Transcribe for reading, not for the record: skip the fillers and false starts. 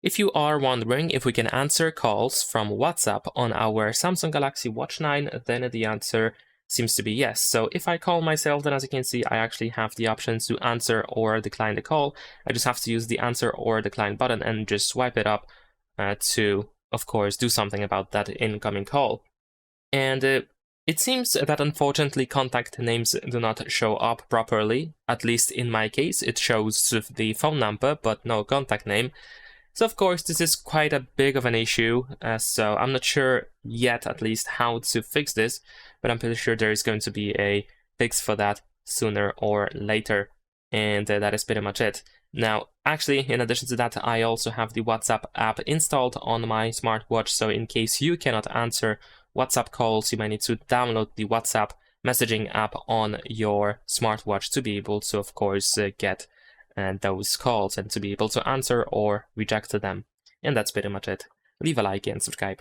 If you are wondering if we can answer calls from WhatsApp on our Samsung Galaxy Watch 9, then the answer seems to be yes. So if I call myself, then as you can see, I actually have the options to answer or decline the call. I just have to use the answer or decline button and just swipe it up to, of course, do something about that incoming call. And it seems that unfortunately contact names do not show up properly. At least in my case, it shows the phone number, but no contact name. So of course, this is quite a big of an issue, so I'm not sure yet, at least, how to fix this, but I'm pretty sure there is going to be a fix for that sooner or later, and that is pretty much it. Now, actually, in addition to that, I also have the WhatsApp app installed on my smartwatch, so in case you cannot answer WhatsApp calls, you might need to download the WhatsApp messaging app on your smartwatch to be able to, of course, get those calls and to be able to answer or reject them. And that's pretty much it. Leave a like and subscribe.